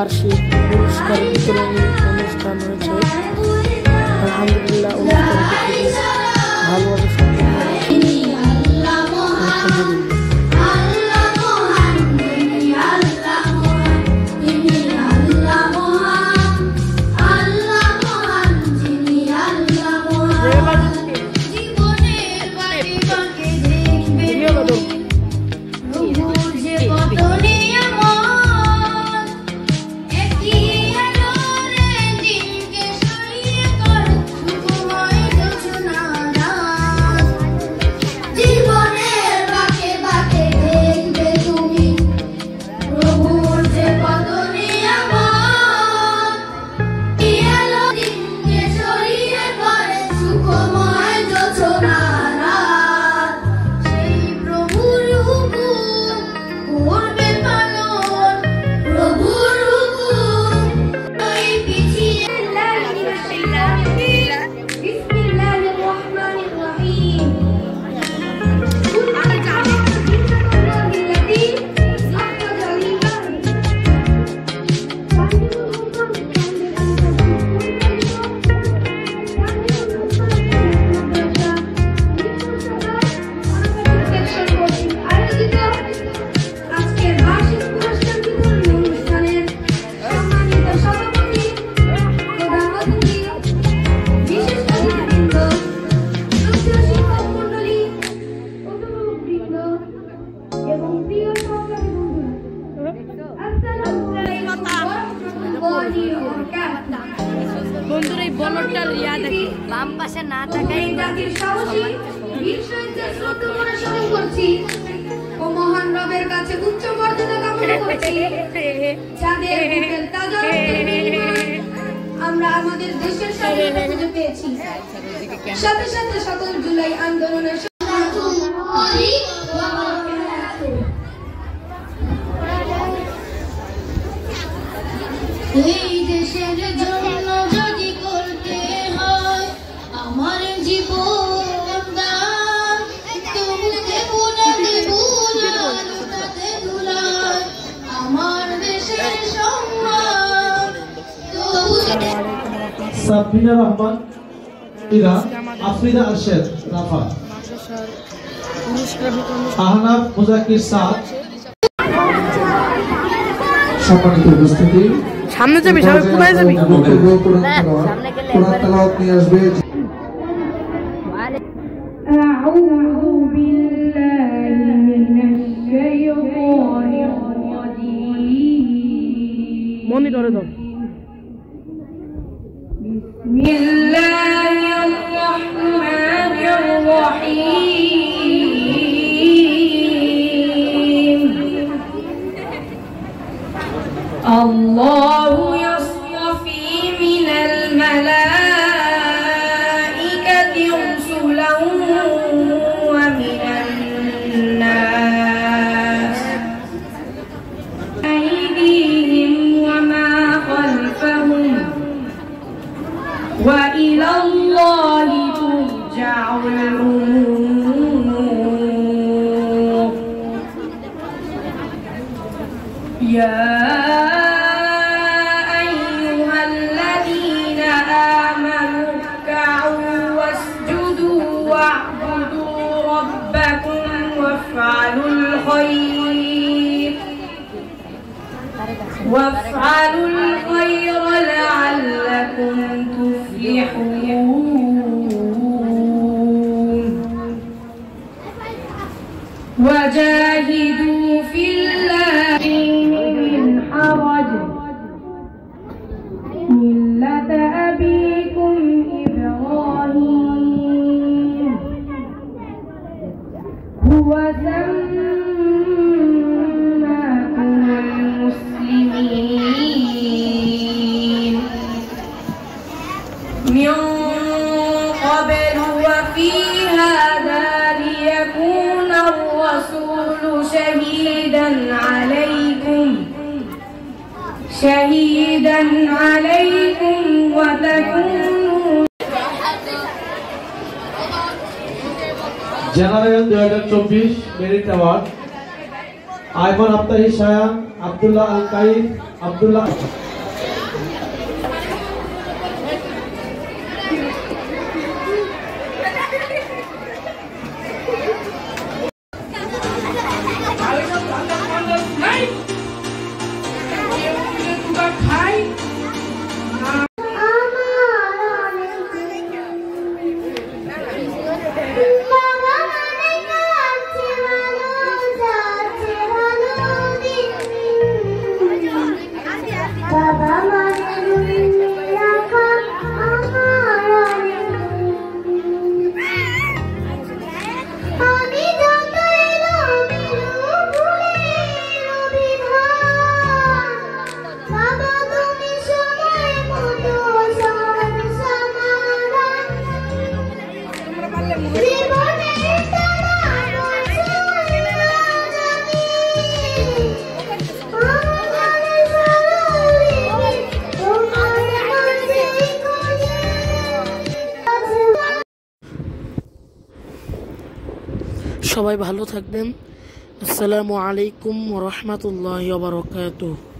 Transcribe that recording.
বার্ষিক পুরস্কার বিতরণী অনুষ্ঠান হয়েছে। আলহামদুলিল্লাহ অনুষ্ঠানটি খুবই ভালোভাবে সম্পন্ন হয়েছে। বন্ধুরা এই বলটা রিয়া দেখি বাম পাশে না তাকাই জাতির সাহসী বীর শহীদদের শ্রদ্ধা করে স্মরণ করছি ও মহান রবের কাছে উচ্চ মর্যাদা কামনা করছি যাদের বুকের তাজা আমরা আমাদের দেশের স্বাধীনতা খুঁজে পেয়েছি। সাথে সাথে সকল জুলাই আন্দোলনের এই দেশের জন্য যদি করতে হয় আমার জীবন দান তবু দেব না দেব না লুটাতে ধুলায় আমার দেশের সম্মান তবু সাবিনা রহমান ইরা আফরিদা আরশেদ রাফা আহনাফ মুজাকির সাদ সম্মানিত উপস্থিতি সামনে যাবি সবাই কোথায় যাবি সামনে গেলে কোরআন তেলাওয়াত নিয়ে আসবে। আউযু বিল্লাহি মিনাশ শাইতানির রাজীম মনিটরে দাও বিসমিল্লাহির রহমানির রহিম الله يصطفي من الملائكة رسلا ومن الناس أيديهم وما خلفهم وإلى الله ترجع الأمور يا وافعلوا الخير لعلكم تفلحون وجاهدوا في الله من حرج ملة أبيكم إبراهيم هو من قبل وفي هذا ليكون الرسول شهيدا عليكم وتكونوا general 2024 merit award Aiman Aftahi Shayan Abdullah Al Kaim, Abdullah সবাই ভালো থাকবেন। আসসালামু আলাইকুম ওয়া রাহমাতুল্লাহি ওয়া বারাকাতুহু।